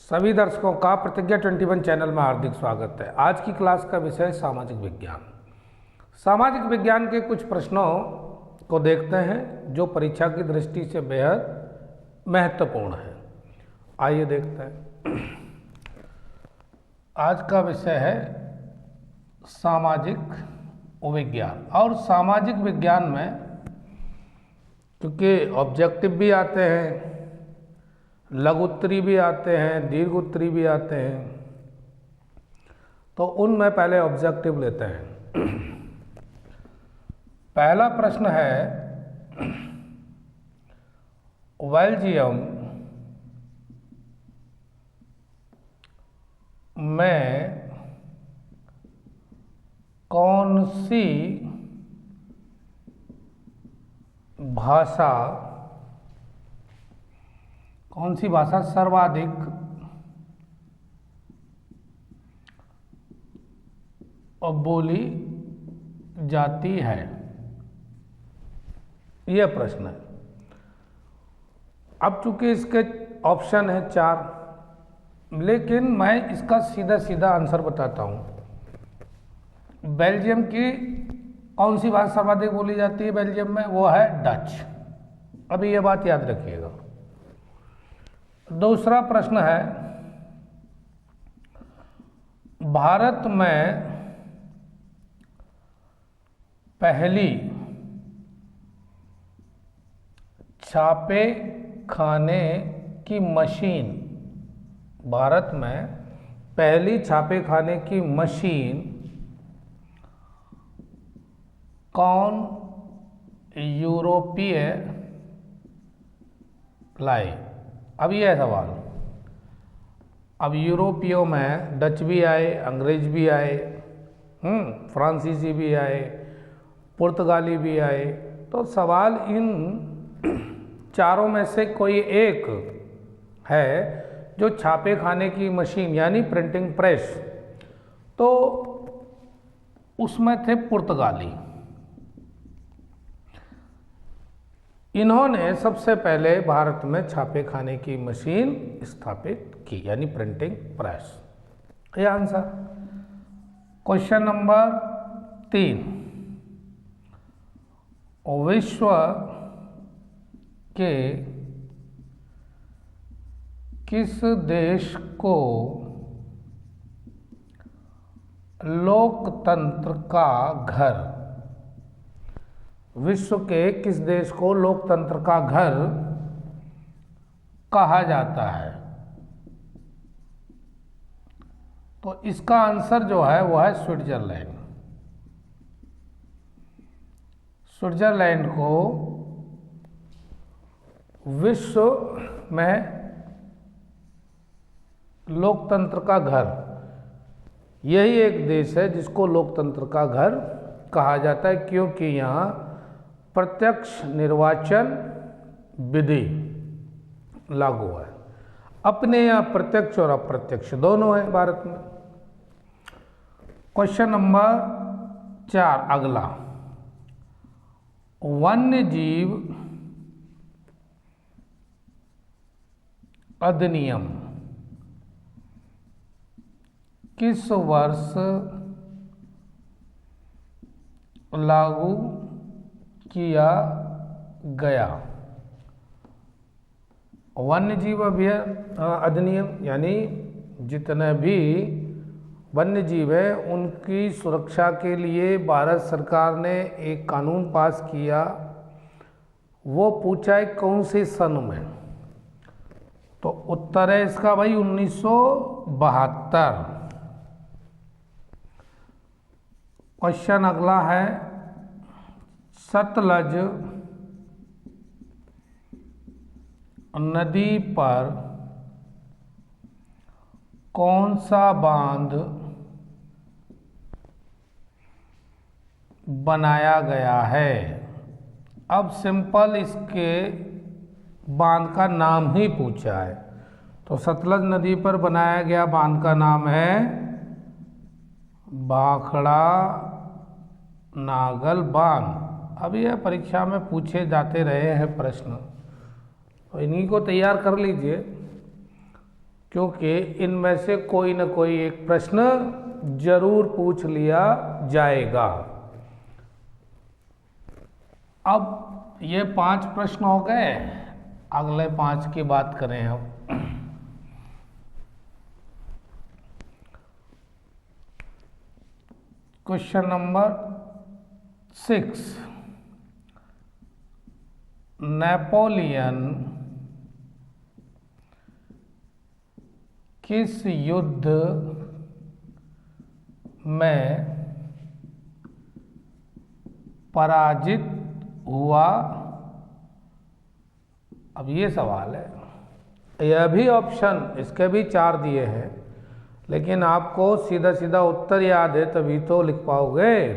सभी दर्शकों का प्रतिज्ञा 21 चैनल में हार्दिक स्वागत है। आज की क्लास का विषय सामाजिक विज्ञान। सामाजिक विज्ञान के कुछ प्रश्नों को देखते हैं जो परीक्षा की दृष्टि से बेहद महत्वपूर्ण है। आइए देखते हैं। आज का विषय है सामाजिक विज्ञान। और सामाजिक विज्ञान में क्योंकि ऑब्जेक्टिव भी आते हैं, लघु उत्तरी भी आते हैं, दीर्घ उत्तरी भी आते हैं, तो उनमें पहले ऑब्जेक्टिव लेते हैं। पहला प्रश्न है, बेल्जियम में कौन सी भाषा सर्वाधिक बोली जाती है? यह प्रश्न है। अब चूंकि इसके ऑप्शन है 4, लेकिन मैं इसका सीधा सीधा आंसर बताता हूं। बेल्जियम की कौन सी भाषा सर्वाधिक बोली जाती है बेल्जियम में? वो है डच। अभी यह बात याद रखिएगा। दूसरा प्रश्न है, भारत में पहली छापे खाने की मशीन, भारत में पहली छापे खाने की मशीन कौन यूरोपीय लाई? अब यह है सवाल। अब यूरोपियों में डच भी आए, अंग्रेज भी आए, फ्रांसीसी भी आए, पुर्तगाली भी आए। तो सवाल इन चारों में से कोई एक है जो छापे खाने की मशीन यानी प्रिंटिंग प्रेस, तो उसमें थे पुर्तगाली। इन्होंने सबसे पहले भारत में छापे खाने की मशीन स्थापित की यानी प्रिंटिंग प्रेस। ये आंसर। क्वेश्चन नंबर 3, विश्व के किस देश को लोकतंत्र का घर, विश्व के किस देश को लोकतंत्र का घर कहा जाता है? तो इसका आंसर जो है वो है स्विट्जरलैंड। स्विट्जरलैंड को विश्व में लोकतंत्र का घर, यही एक देश है जिसको लोकतंत्र का घर कहा जाता है, क्योंकि यहाँ प्रत्यक्ष निर्वाचन विधि लागू है। अपने यहाँ प्रत्यक्ष और अप्रत्यक्ष दोनों है भारत में। क्वेश्चन नंबर 4 अगला, वन्य जीव अधिनियम किस वर्ष लागू किया गया? वन्य जीव अधिनियम यानी जितने भी वन्य जीव है उनकी सुरक्षा के लिए भारत सरकार ने एक कानून पास किया। वो पूछा है कौन से सन में? तो उत्तर है इसका भाई 1972। क्वेश्चन अगला है, सतलज नदी पर कौन सा बांध बनाया गया है? अब सिंपल इसके बांध का नाम ही पूछा है। तो सतलज नदी पर बनाया गया बांध का नाम है भाखड़ा नागल बांध। अब यह परीक्षा में पूछे जाते रहे हैं प्रश्न, तो इन्हीं को तैयार कर लीजिए। क्योंकि इनमें से कोई न कोई एक प्रश्न जरूर पूछ लिया जाएगा। अब ये 5 प्रश्न हो गए, अगले 5 की बात करें हम। क्वेश्चन नंबर 6, नेपोलियन किस युद्ध में पराजित हुआ? अब ये सवाल है, यह भी ऑप्शन, इसके भी 4 दिए हैं, लेकिन आपको सीधा सीधा उत्तर याद है तभी तो लिख पाओगे।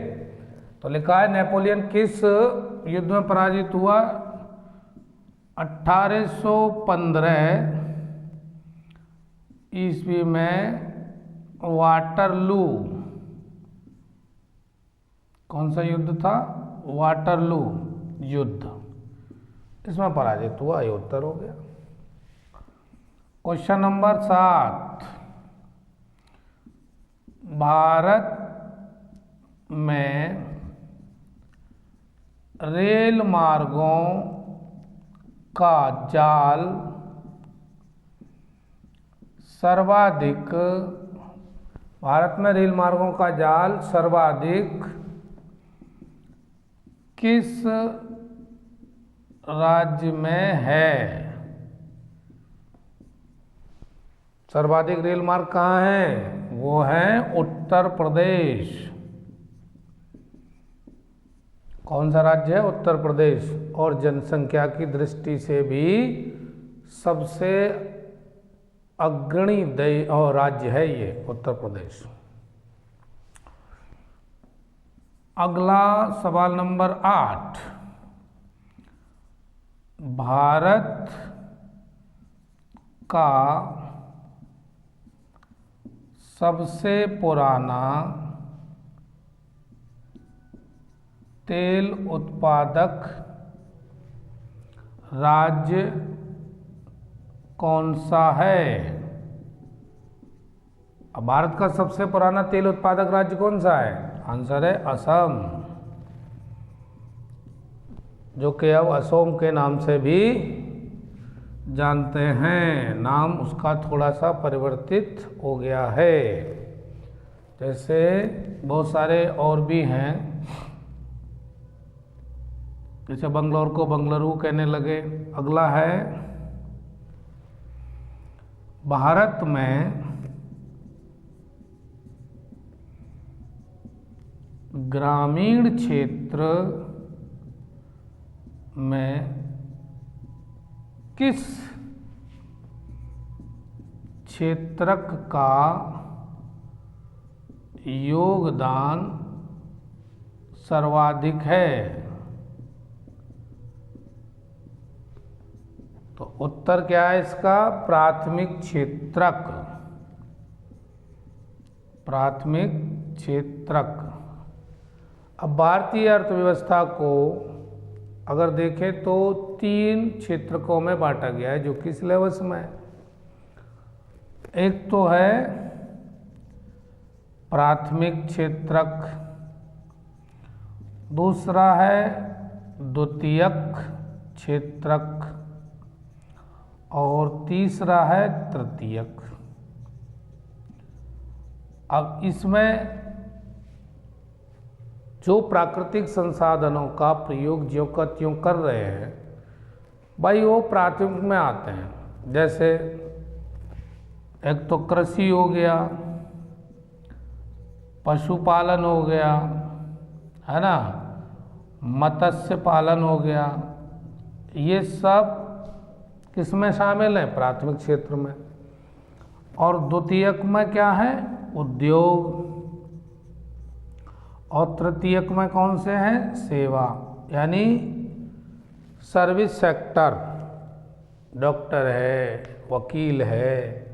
तो लिखा है नेपोलियन किस युद्ध में पराजित हुआ? 1815 ईस्वी में वाटरलू। कौन सा युद्ध था? वाटरलू युद्ध, इसमें पराजित हुआ, ये उत्तर हो गया। क्वेश्चन नंबर 7, भारत में रेल मार्गों का जाल सर्वाधिक, भारत में रेल मार्गों का जाल सर्वाधिक किस राज्य में है? सर्वाधिक रेल मार्ग कहाँ हैं? वो हैं उत्तर प्रदेश। कौन सा राज्य है? उत्तर प्रदेश। और जनसंख्या की दृष्टि से भी सबसे अग्रणी राज्य है ये उत्तर प्रदेश। अगला सवाल नंबर 8, भारत का सबसे पुराना तेल उत्पादक राज्य कौन सा है? अब भारत का सबसे पुराना तेल उत्पादक राज्य कौन सा है? आंसर है असम, जो कि अब असोम के नाम से भी जानते हैं। नाम उसका थोड़ा सा परिवर्तित हो गया है, जैसे बहुत सारे और भी हैं, जैसे बंगलौर को बंगलुरु कहने लगे। अगला है, भारत में ग्रामीण क्षेत्र में किस क्षेत्रक का योगदान सर्वाधिक है? तो उत्तर क्या है इसका? प्राथमिक क्षेत्रक। प्राथमिक क्षेत्रक। अब भारतीय अर्थव्यवस्था को अगर देखें तो 3 क्षेत्रकों में बांटा गया है, जो कि सिलेबस में है। एक तो है प्राथमिक क्षेत्रक, दूसरा है द्वितीयक क्षेत्रक, और तीसरा है तृतीयक। अब इसमें जो प्राकृतिक संसाधनों का प्रयोग ज्यों का त्यों कर रहे हैं भाई, वो प्राथमिक में आते हैं। जैसे एक तो कृषि हो गया, पशुपालन हो गया, है ना, मत्स्य पालन हो गया, ये सब किसमें शामिल है? प्राथमिक क्षेत्र में। और द्वितीयक में क्या है? उद्योग। और तृतीयक में कौन से हैं? सेवा, यानी सर्विस सेक्टर। डॉक्टर है, वकील है,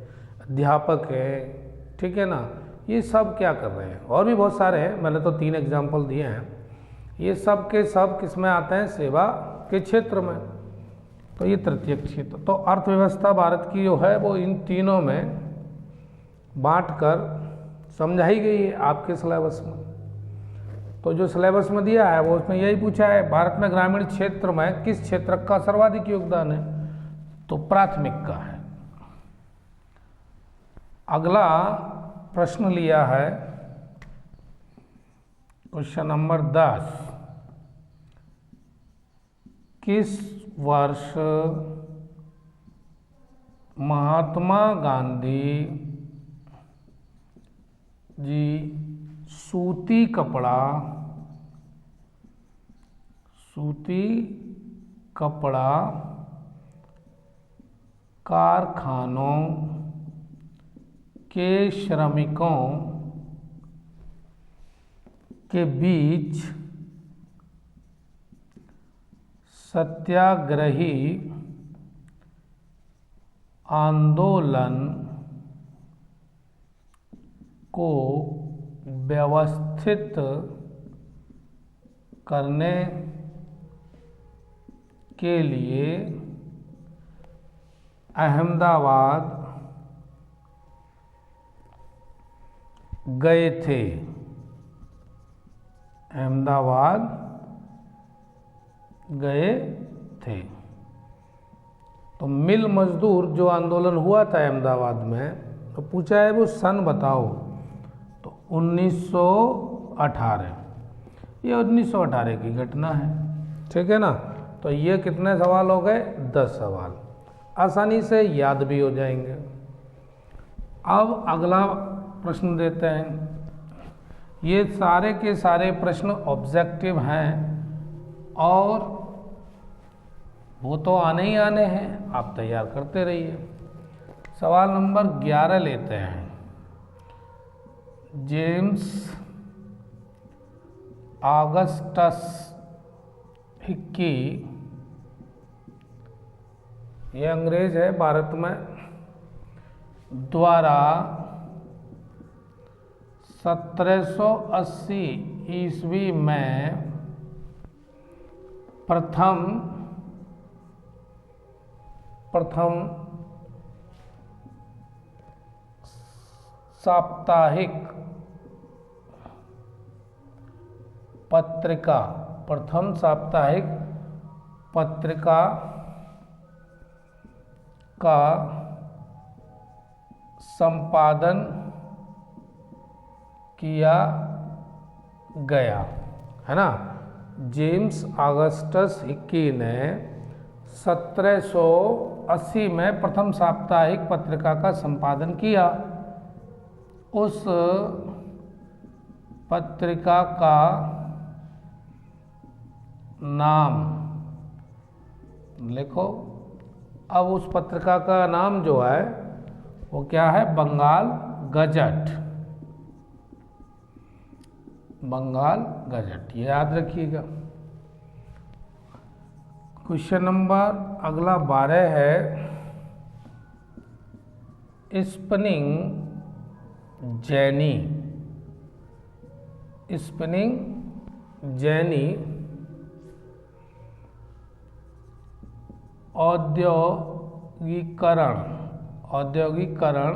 अध्यापक है, ठीक है ना, ये सब क्या कर रहे हैं? और भी बहुत सारे हैं, मैंने तो 3 एग्जाम्पल दिए हैं। ये सब के सब किस में आते हैं? सेवा के क्षेत्र में। तो ये तृतीयक क्षेत्र। तो अर्थव्यवस्था भारत की जो है वो इन तीनों में बांटकर समझाई गई है आपके सिलेबस में। तो जो सिलेबस में दिया है वो उसमें यही पूछा है, भारत में ग्रामीण क्षेत्र में किस क्षेत्र का सर्वाधिक योगदान है, तो प्राथमिक का है। अगला प्रश्न लिया है क्वेश्चन नंबर 10, किस वर्ष महात्मा गांधी जी सूती कपड़ा कारखानों के श्रमिकों के बीच सत्याग्रही आंदोलन को व्यवस्थित करने के लिए अहमदाबाद गए थे। अहमदाबाद गए थे। तो मिल मजदूर जो आंदोलन हुआ था अहमदाबाद में, तो पूछा है वो सन बताओ, तो 1918। ये 1918 की घटना है, ठीक है ना। तो ये कितने सवाल हो गए, 10 सवाल, आसानी से याद भी हो जाएंगे। अब अगला प्रश्न देते हैं। ये सारे के सारे प्रश्न ऑब्जेक्टिव हैं और वो तो आने ही आने हैं, आप तैयार करते रहिए। सवाल नंबर 11 लेते हैं। जेम्स ऑगस्टस हिक्की, ये अंग्रेज है भारत में, द्वारा 1780 ईस्वी में प्रथम साप्ताहिक पत्रिका का संपादन किया गया, है ना। जेम्स ऑगस्टस हिक्की ने 1780 में प्रथम साप्ताहिक पत्रिका का संपादन किया। उस पत्रिका का नाम लिखो। अब उस पत्रिका का नाम जो है वो क्या है, बंगाल गजट। बंगाल गजट, ये याद रखिएगा। क्वेश्चन नंबर अगला 12 है, स्पिनिंग जेनी औद्योगिकरण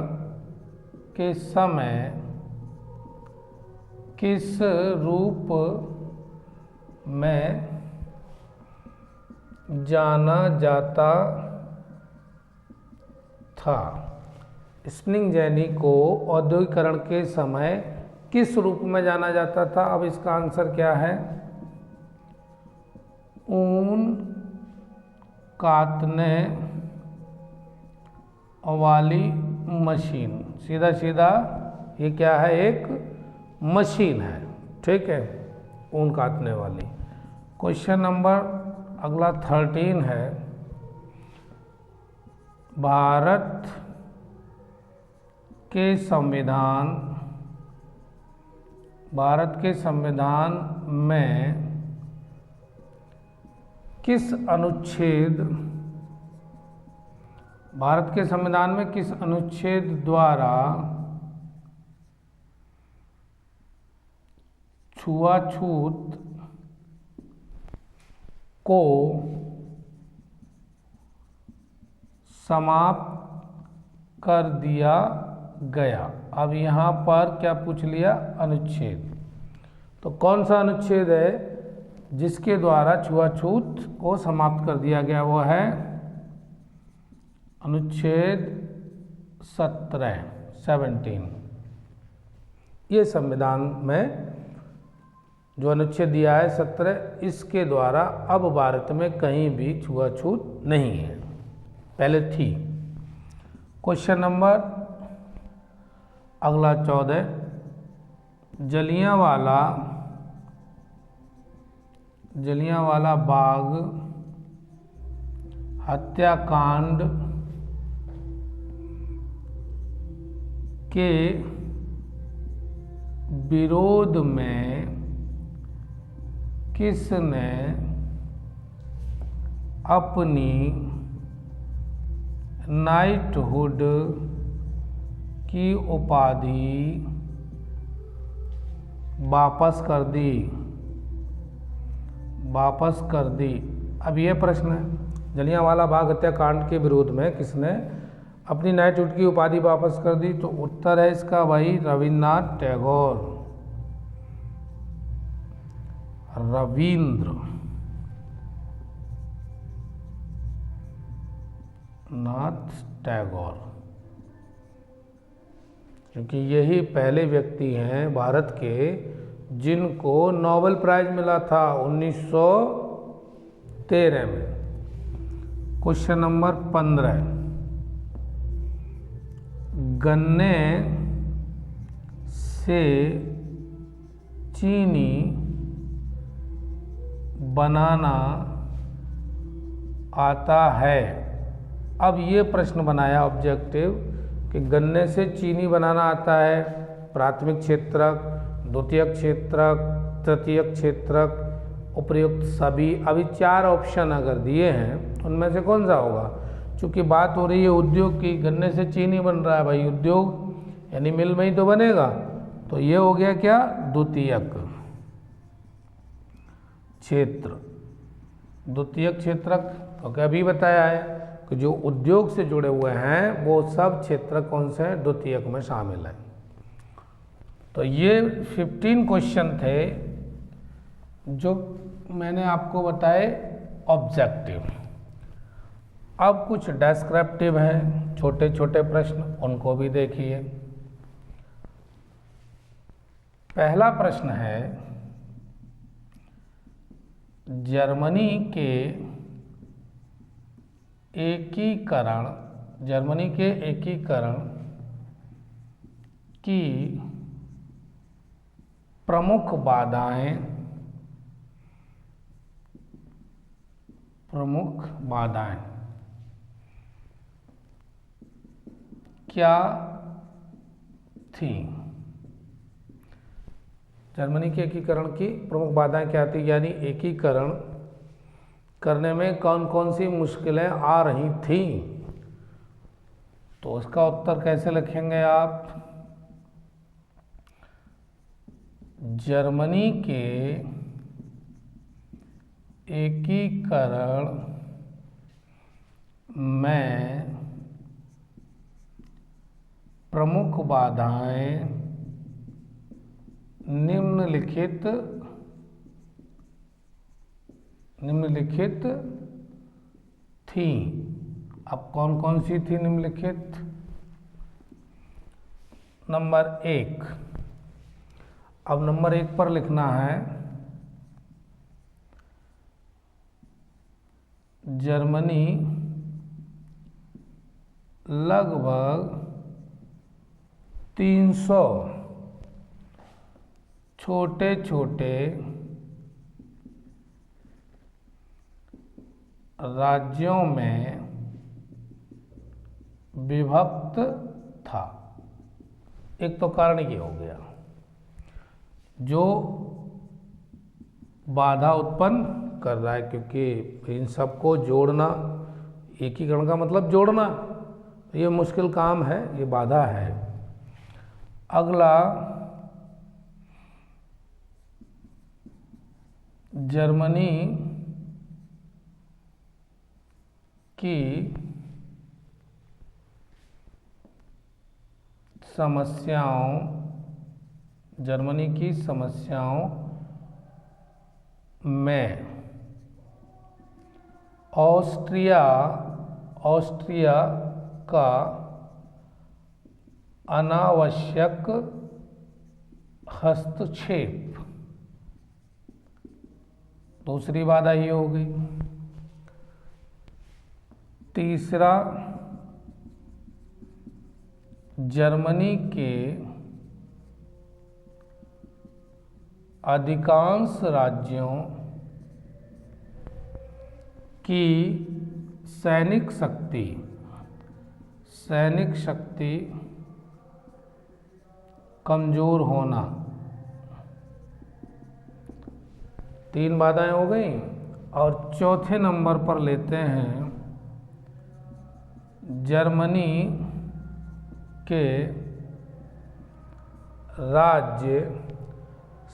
के समय किस रूप में जाना जाता था। स्पिनिंग जेनी को औद्योगिकरण के समय किस रूप में जाना जाता था। अब इसका आंसर क्या है, ऊन काटने वाली मशीन। सीधा सीधा ये क्या है, एक मशीन है, ठीक है, ऊन काटने वाली। क्वेश्चन नंबर अगला 13 है, भारत के संविधान में किस अनुच्छेद द्वारा छुआछूत को समाप्त कर दिया गया। अब यहाँ पर क्या पूछ लिया? अनुच्छेद। तो कौन सा अनुच्छेद है जिसके द्वारा छुआछूत को समाप्त कर दिया गया? वो है अनुच्छेद 17। ये संविधान में जो अनुच्छेद दिया है 17, इसके द्वारा अब भारत में कहीं भी छुआछूत नहीं है, पहले थी। क्वेश्चन नंबर अगला 14, जलियांवाला बाग हत्याकांड के विरोध में किसने अपनी नाइटहुड की उपाधि वापस कर दी? अब ये प्रश्न है, जलियांवाला बाग हत्याकांड के विरोध में किसने अपनी नाइटहुड की उपाधि वापस कर दी? तो उत्तर है इसका भाई रविन्द्रनाथ टैगोर। रविन्द्रनाथ टैगोर, क्योंकि यही पहले व्यक्ति हैं भारत के जिनको नोबेल प्राइज मिला था 1913 में। क्वेश्चन नंबर 15, गन्ने से चीनी बनाना आता है? अब ये प्रश्न बनाया ऑब्जेक्टिव कि गन्ने से चीनी बनाना आता है, प्राथमिक क्षेत्रक, द्वितीयक क्षेत्रक, तृतीयक क्षेत्रक, उपर्युक्त सभी। अभी 4 ऑप्शन अगर दिए हैं उनमें से कौन सा होगा? चूँकि बात हो रही है उद्योग की, गन्ने से चीनी बन रहा है भाई, उद्योग यानी मिल में ही तो बनेगा, तो ये हो गया क्या? द्वितीयक क्षेत्र। द्वितीयक क्षेत्रक तो क्या अभी बताया है कि जो उद्योग से जुड़े हुए हैं वो सब क्षेत्र कौन से हैं? द्वितीयक में शामिल है। तो ये 15 क्वेश्चन थे जो मैंने आपको बताए ऑब्जेक्टिव। अब कुछ डेस्क्रिप्टिव हैं, छोटे छोटे प्रश्न, उनको भी देखिए। पहला प्रश्न है, जर्मनी के एकीकरण की प्रमुख बाधाएं क्या थी? जर्मनी के एकीकरण की प्रमुख बाधाएं क्या थी, यानी एकीकरण करने में कौन कौन सी मुश्किलें आ रही थी? तो उसका उत्तर कैसे लिखेंगे आप? जर्मनी के एकीकरण में प्रमुख बाधाएं निम्नलिखित थी। अब कौन कौन सी थी निम्नलिखित? नंबर 1, अब नंबर 1 पर लिखना है, जर्मनी लगभग 300 छोटे छोटे राज्यों में विभक्त था। एक तो कारण ये हो गया जो बाधा उत्पन्न कर रहा है, क्योंकि इन सबको जोड़ना, एकीकरण का मतलब जोड़ना, ये मुश्किल काम है, ये बाधा है। अगला, जर्मनी की समस्याओं जर्मनी की समस्याओं में ऑस्ट्रिया का अनावश्यक हस्तक्षेप, दूसरी बाधा ये हो गई। तीसरा, जर्मनी के अधिकांश राज्यों की सैनिक शक्ति कमजोर होना। तीन बाधाएं हो गई। और चौथे नंबर पर लेते हैं जर्मनी के राज्य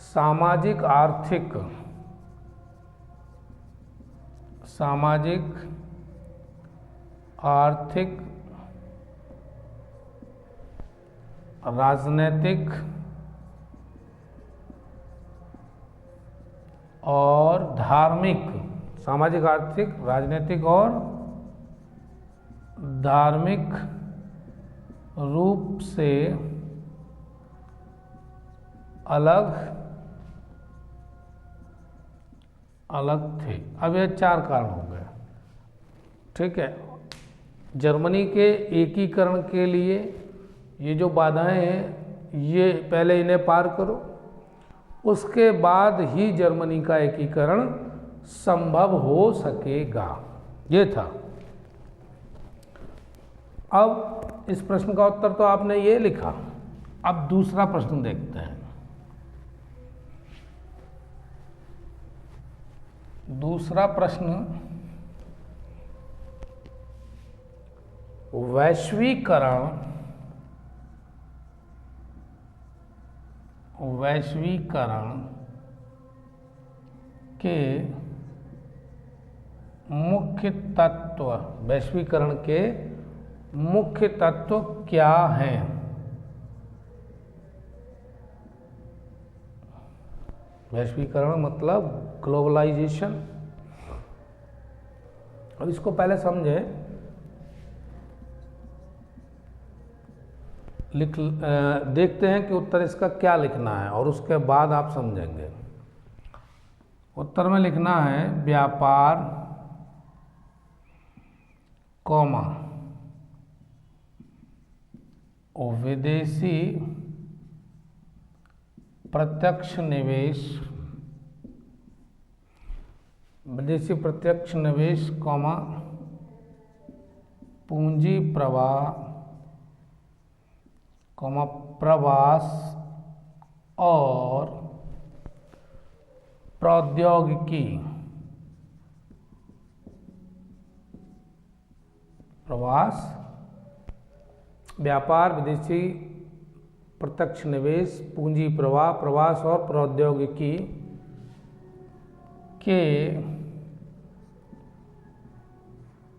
सामाजिक आर्थिक राजनीतिक और धार्मिक, सामाजिक, आर्थिक, राजनीतिक और धार्मिक रूप से अलग थे। अब ये चार कारण हो गए। ठीक है, जर्मनी के एकीकरण के लिए ये जो बाधाएं हैं ये पहले इन्हें पार करो, उसके बाद ही जर्मनी का एकीकरण संभव हो सकेगा, ये था। अब इस प्रश्न का उत्तर तो आपने ये लिखा। अब दूसरा प्रश्न देखते हैं। दूसरा प्रश्न, वैश्वीकरण के मुख्य तत्व, वैश्वीकरण के मुख्य तत्व क्या हैं? वैश्वीकरण मतलब ग्लोबलाइजेशन। अब इसको पहले समझें। देखते हैं कि उत्तर इसका क्या लिखना है और उसके बाद आप समझेंगे। उत्तर में लिखना है व्यापार, कौमा, और विदेशी प्रत्यक्ष निवेश, कौमा, पूंजी प्रवाह, कौमा, प्रवास और प्रौद्योगिकी। प्रवास, व्यापार, विदेशी प्रत्यक्ष निवेश, पूंजी प्रवाह, प्रवास और प्रौद्योगिकी के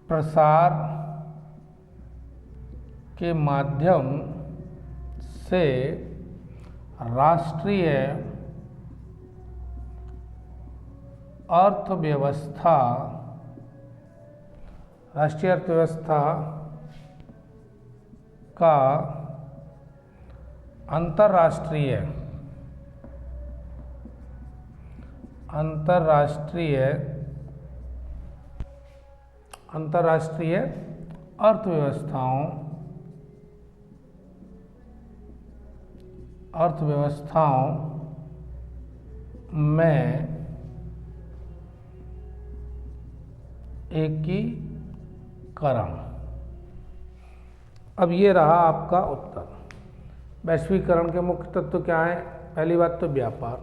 प्रसार के माध्यम से राष्ट्रीय अर्थव्यवस्था का अंतर्राष्ट्रीय अर्थव्यवस्थाओं में एकीकरण। अब ये रहा आपका उत्तर। वैश्वीकरण के मुख्य तत्व क्या हैं? पहली बात तो व्यापार।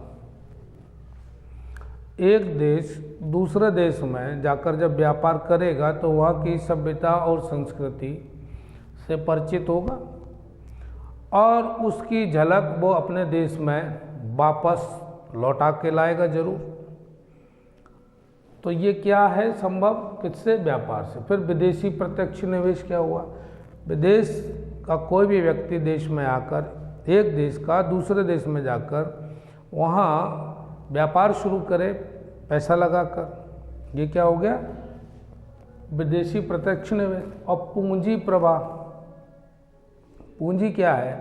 एक देश दूसरे देश में जाकर जब व्यापार करेगा तो वहाँ की सभ्यता और संस्कृति से परिचित होगा और उसकी झलक वो अपने देश में वापस लौटा के लाएगा जरूर। तो ये क्या है संभव? किससे? व्यापार से। फिर विदेशी प्रत्यक्ष निवेश क्या हुआ? विदेश का कोई भी व्यक्ति देश में आकर, एक देश का दूसरे देश में जाकर वहाँ व्यापार शुरू करे पैसा लगाकर, ये क्या हो गया? विदेशी प्रत्यक्ष निवेश। और पूंजी प्रवाह, पूंजी क्या है?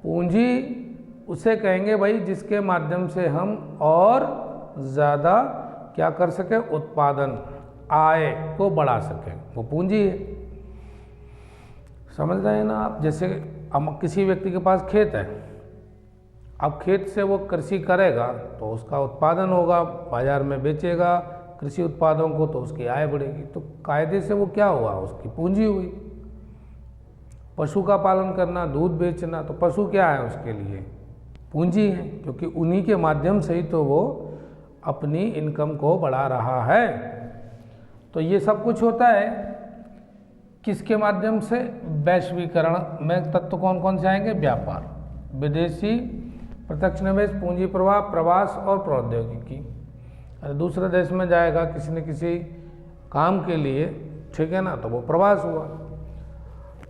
पूंजी उसे कहेंगे भाई जिसके माध्यम से हम और ज़्यादा क्या कर सके? उत्पादन, आय को बढ़ा सकें, वो पूंजी है। समझ रहे हैं ना आप? जैसे हम किसी व्यक्ति के पास खेत है, अब खेत से वो कृषि करेगा तो उसका उत्पादन होगा, बाजार में बेचेगा कृषि उत्पादों को, तो उसकी आय बढ़ेगी। तो कायदे से वो क्या हुआ? उसकी पूंजी हुई। पशु का पालन करना, दूध बेचना, तो पशु क्या है उसके लिए? पूंजी है, क्योंकि उन्हीं के माध्यम से ही तो वो अपनी इनकम को बढ़ा रहा है। तो ये सब कुछ होता है किसके माध्यम से? वैश्वीकरण में तत्व कौन कौन से आएंगे? व्यापार, विदेशी प्रत्यक्ष निवेश, पूंजी प्रवाह, प्रवास और प्रौद्योगिकी। अरे दूसरे देश में जाएगा किसी न किसी काम के लिए, ठीक है ना, तो वो प्रवास हुआ।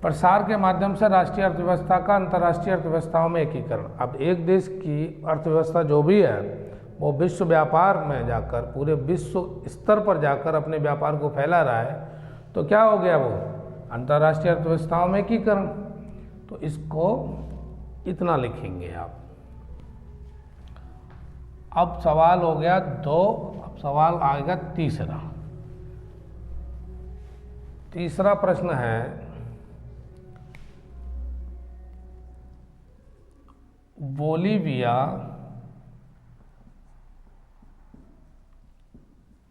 प्रसार के माध्यम से राष्ट्रीय अर्थव्यवस्था का अंतर्राष्ट्रीय अर्थव्यवस्थाओं में एकीकरण। अब एक देश की अर्थव्यवस्था जो भी है वो विश्व व्यापार में जाकर, पूरे विश्व स्तर पर जाकर अपने व्यापार को फैला रहा है, तो क्या हो गया? वो अंतर्राष्ट्रीय अर्थव्यवस्थाओं में एकीकरण। तो इसको इतना लिखेंगे आप। अब सवाल हो गया 2, अब सवाल आएगा तीसरा। तीसरा प्रश्न है,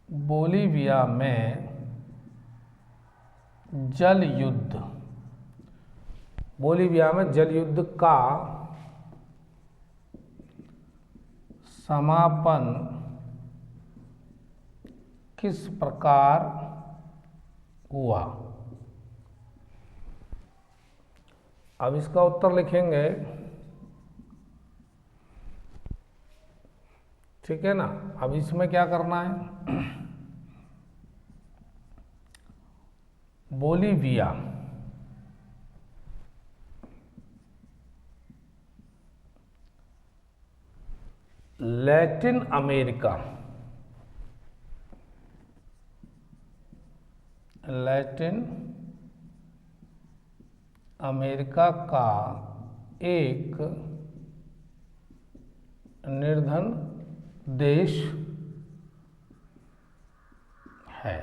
बोलीविया में जल युद्ध, बोलीविया में जल युद्ध का समापन किस प्रकार हुआ? अब इसका उत्तर लिखेंगे, ठीक है ना। अब इसमें क्या करना है? Bolivia Latin America, Latin America का एक निर्धन देश है।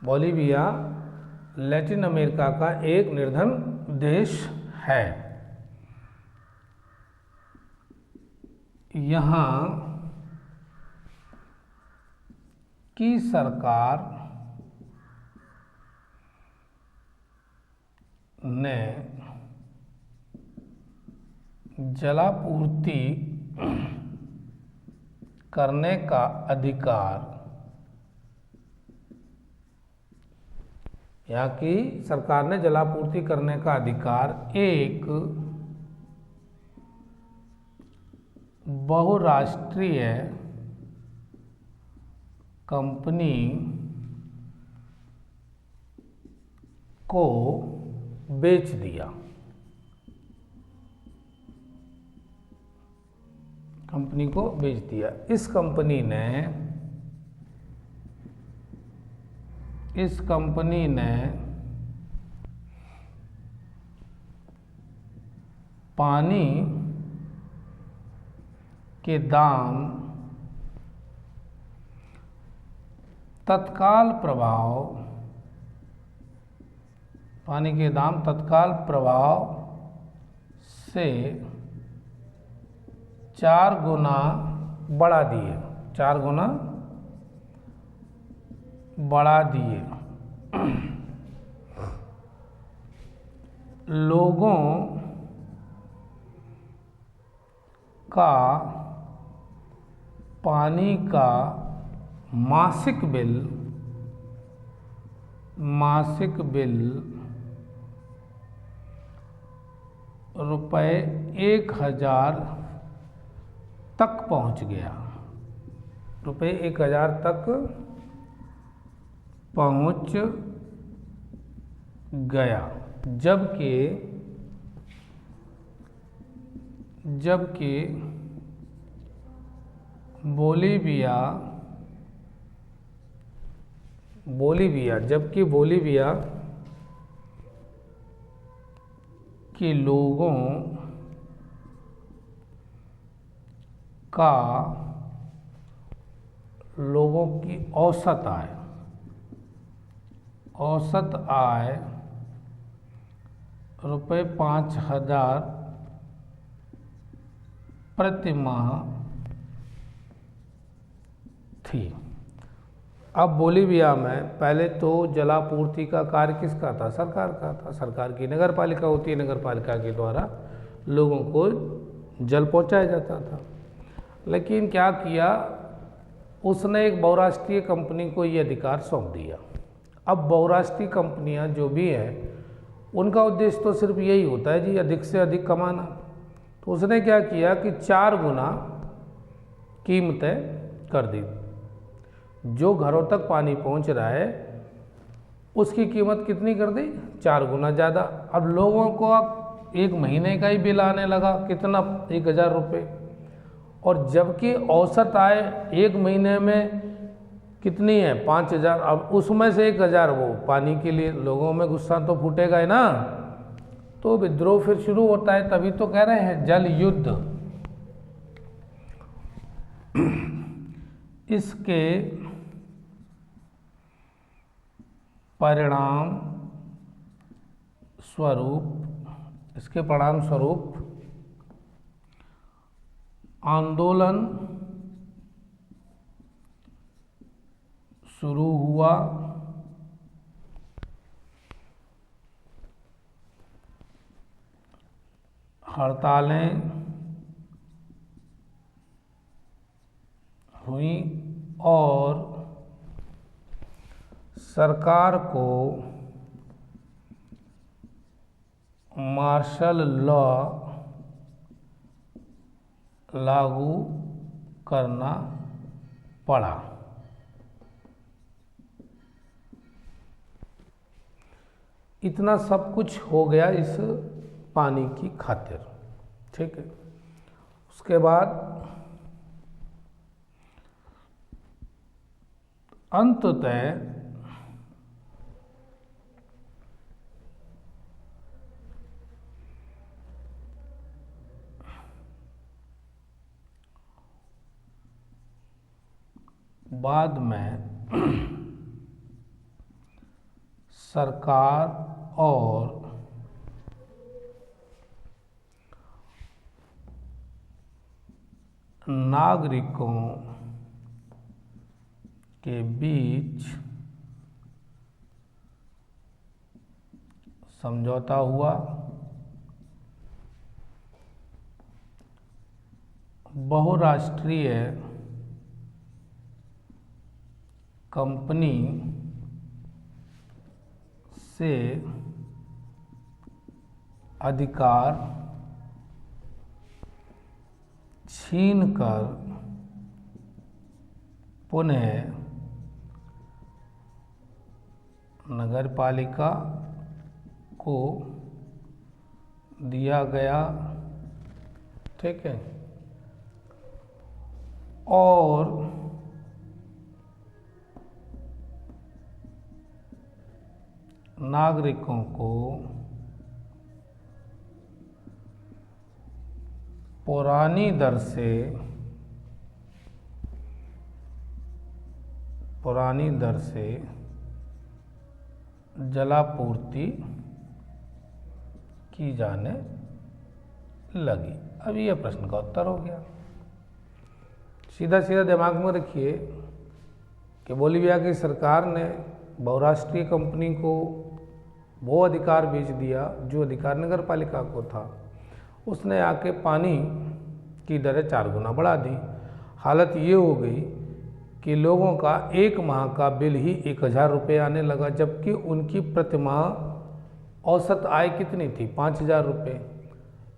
बोलीविया लैटिन अमेरिका का एक निर्धन देश है। यहाँ की सरकार ने जलापूर्ति करने का अधिकार, यहाँ की सरकार ने जलापूर्ति करने का अधिकार एक बहुराष्ट्रीय कंपनी को बेच दिया। कंपनी को बेच दिया। इस कंपनी ने पानी के दाम तत्काल प्रभाव से 4 गुना बढ़ा दिए, 4 गुना बढ़ा दिए। लोगों का पानी का मासिक बिल रुपए 1000 तक पहुंच गया, रुपए 1000 तक पहुंच गया। जबकि जबकि बोलीविया के लोगों की औसत आय रुपये 5,000 प्रति माह थी। अब बोलीविया में पहले तो जलापूर्ति का कार्य किसका था? सरकार का था। सरकार की नगर पालिका होती है, नगर पालिका के द्वारा लोगों को जल पहुंचाया जाता था। लेकिन क्या किया, उसने एक बहुराष्ट्रीय कंपनी को ये अधिकार सौंप दिया। अब बहुराष्ट्रीय कंपनियां जो भी हैं उनका उद्देश्य तो सिर्फ यही होता है जी, अधिक से अधिक कमाना। तो उसने क्या किया कि 4 गुना कीमतें कर दी। जो घरों तक पानी पहुंच रहा है उसकी कीमत कितनी कर दी? 4 गुना ज़्यादा। अब लोगों को अब 1 महीने का ही बिल आने लगा, कितना? 1,000 रुपये। और जबकि औसत आय 1 महीने में कितनी है? 5,000। अब उसमें से 1,000 वो पानी के लिए, लोगों में गुस्सा तो फूटेगा ही ना। तो विद्रोह फिर शुरू होता है। तभी तो कह रहे हैं जल युद्ध। इसके परिणाम स्वरूप आंदोलन शुरू हुआ। हड़तालें हुई और सरकार को मार्शल लॉ लागू करना पड़ा। इतना सब कुछ हो गया इस पानी की खातिर, ठीक है। उसके बाद अंततः बाद में सरकार और नागरिकों के बीच समझौता हुआ। बहुराष्ट्रीय कंपनी से अधिकार छीनकर पुनः नगरपालिका को दिया गया, ठीक है। और नागरिकों को पुरानी दर से जलापूर्ति की जाने लगी। अब यह प्रश्न का उत्तर हो गया। सीधा सीधा दिमाग में रखिए कि बोलीविया की सरकार ने बहुराष्ट्रीय कंपनी को वो अधिकार बेच दिया जो अधिकार नगर पालिका को था। उसने आके पानी की दरें 4 गुना बढ़ा दी। हालत ये हो गई कि लोगों का 1 माह का बिल ही 1,000 रुपये आने लगा, जबकि उनकी प्रतिमाह औसत आय कितनी थी? 5,000 रुपये।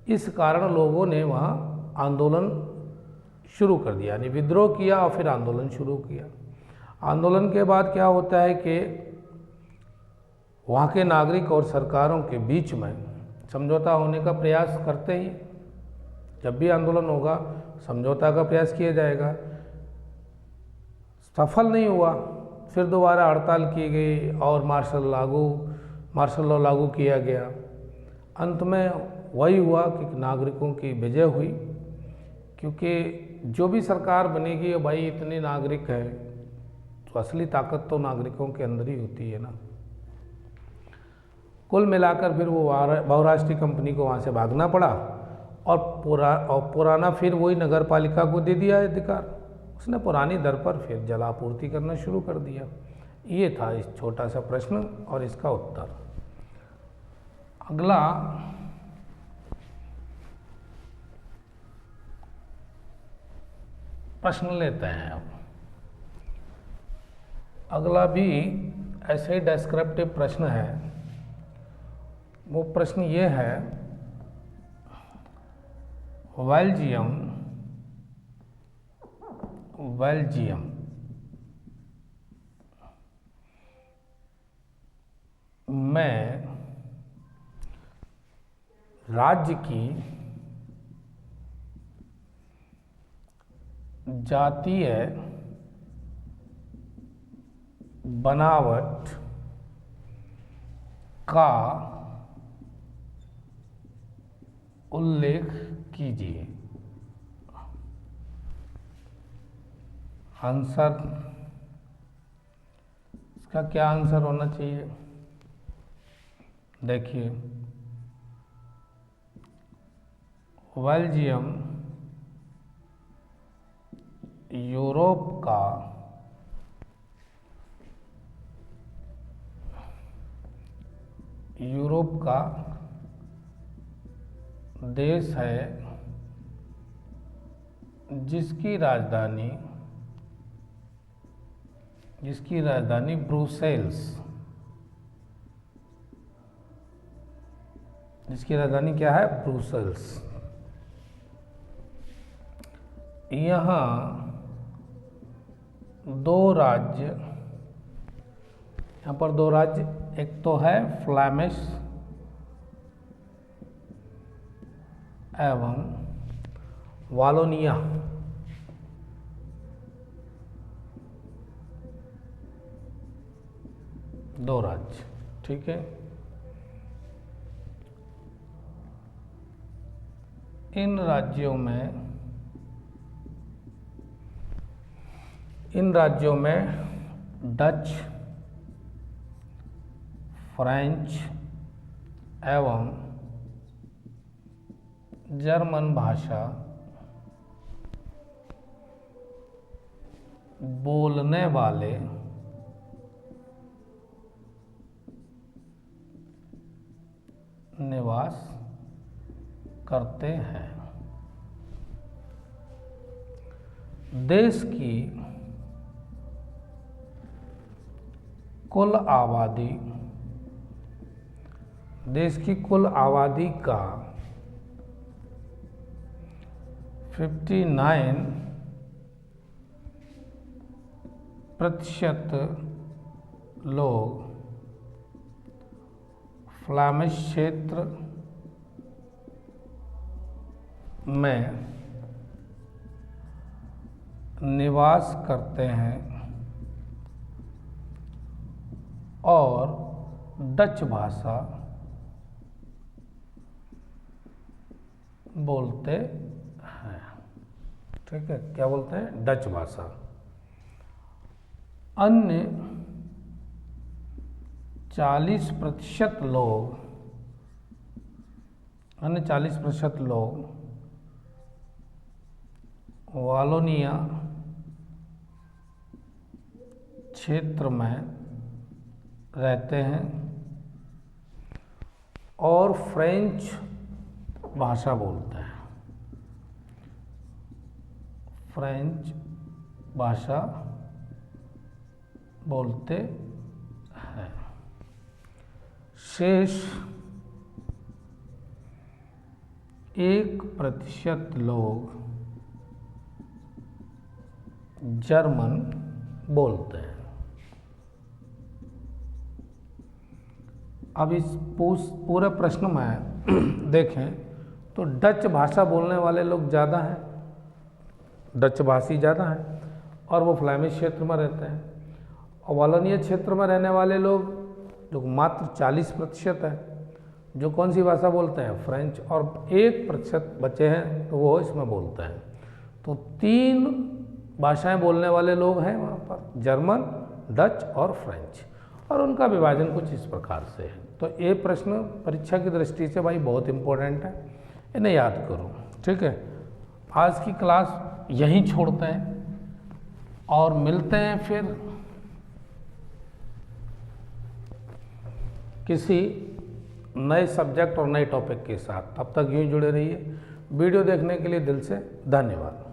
इस कारण लोगों ने वहाँ आंदोलन शुरू कर दिया, यानी विद्रोह किया और फिर आंदोलन शुरू किया। आंदोलन के बाद क्या होता है कि वहाँ के नागरिक और सरकारों के बीच में समझौता होने का प्रयास करते ही, जब भी आंदोलन होगा समझौता का प्रयास किया जाएगा। सफल नहीं हुआ, फिर दोबारा हड़ताल की गई और मार्शल लॉ लागू किया गया। अंत में वही हुआ कि नागरिकों की विजय हुई, क्योंकि जो भी सरकार बनेगी भाई इतने नागरिक है तो असली ताकत तो नागरिकों के अंदर ही होती है ना। कुल मिलाकर फिर वो बहुराष्ट्रीय कंपनी को वहाँ से भागना पड़ा और पुराना फिर वही नगर पालिका को दे दिया अधिकार। उसने पुरानी दर पर फिर जल आपूर्ति करना शुरू कर दिया। ये था इस छोटा सा प्रश्न और इसका उत्तर। अगला प्रश्न लेते हैं अब। अगला भी ऐसे ही डेस्क्रिप्टिव प्रश्न है। वो प्रश्न ये है, बेल्जियम में राज्य की जातीय बनावट का उल्लेख कीजिए। आंसर, इसका क्या आंसर होना चाहिए? देखिए, बेल्जियम यूरोप का देश है जिसकी राजधानी ब्रुसेल्स, जिसकी राजधानी क्या है? ब्रुसेल्स। यहाँ यहाँ पर दो राज्य, एक तो है फ्लैमिश एवं वालोनिया। दो राज्य, ठीक है। इन राज्यों में डच, फ्रेंच एवं जर्मन भाषा बोलने वाले निवास करते हैं। देश की कुल आबादी का 59% लोग फ्लैमिश क्षेत्र में निवास करते हैं और डच भाषा बोलते हैं। ठीक है, क्या बोलते हैं? डच भाषा। अन्य 40% लोग वालोनिया क्षेत्र में रहते हैं और फ्रेंच भाषा बोलते हैं। फ्रेंच भाषा बोलते हैं। शेष 1% लोग जर्मन बोलते हैं। अब इस पूरे प्रश्न में देखें तो डच भाषा बोलने वाले लोग ज़्यादा हैं, डच भाषी ज़्यादा हैं और वो फ्लैमिश क्षेत्र में रहते हैं। और वॉलोनिया क्षेत्र में रहने वाले लोग जो मात्र 40% है जो कौन सी भाषा बोलते हैं, फ्रेंच, और 1% बचे हैं तो वो इसमें बोलते हैं। तो 3 भाषाएं बोलने वाले लोग हैं वहाँ पर, जर्मन, डच और फ्रेंच, और उनका विभाजन कुछ इस प्रकार से है। तो ये प्रश्न परीक्षा की दृष्टि से भाई बहुत इम्पोर्टेंट है, इन्हें याद करो। ठीक है, आज की क्लास यहीं छोड़ते हैं और मिलते हैं फिर किसी नए सब्जेक्ट और नए टॉपिक के साथ। तब तक यूँ जुड़े रहिए। वीडियो देखने के लिए दिल से धन्यवाद।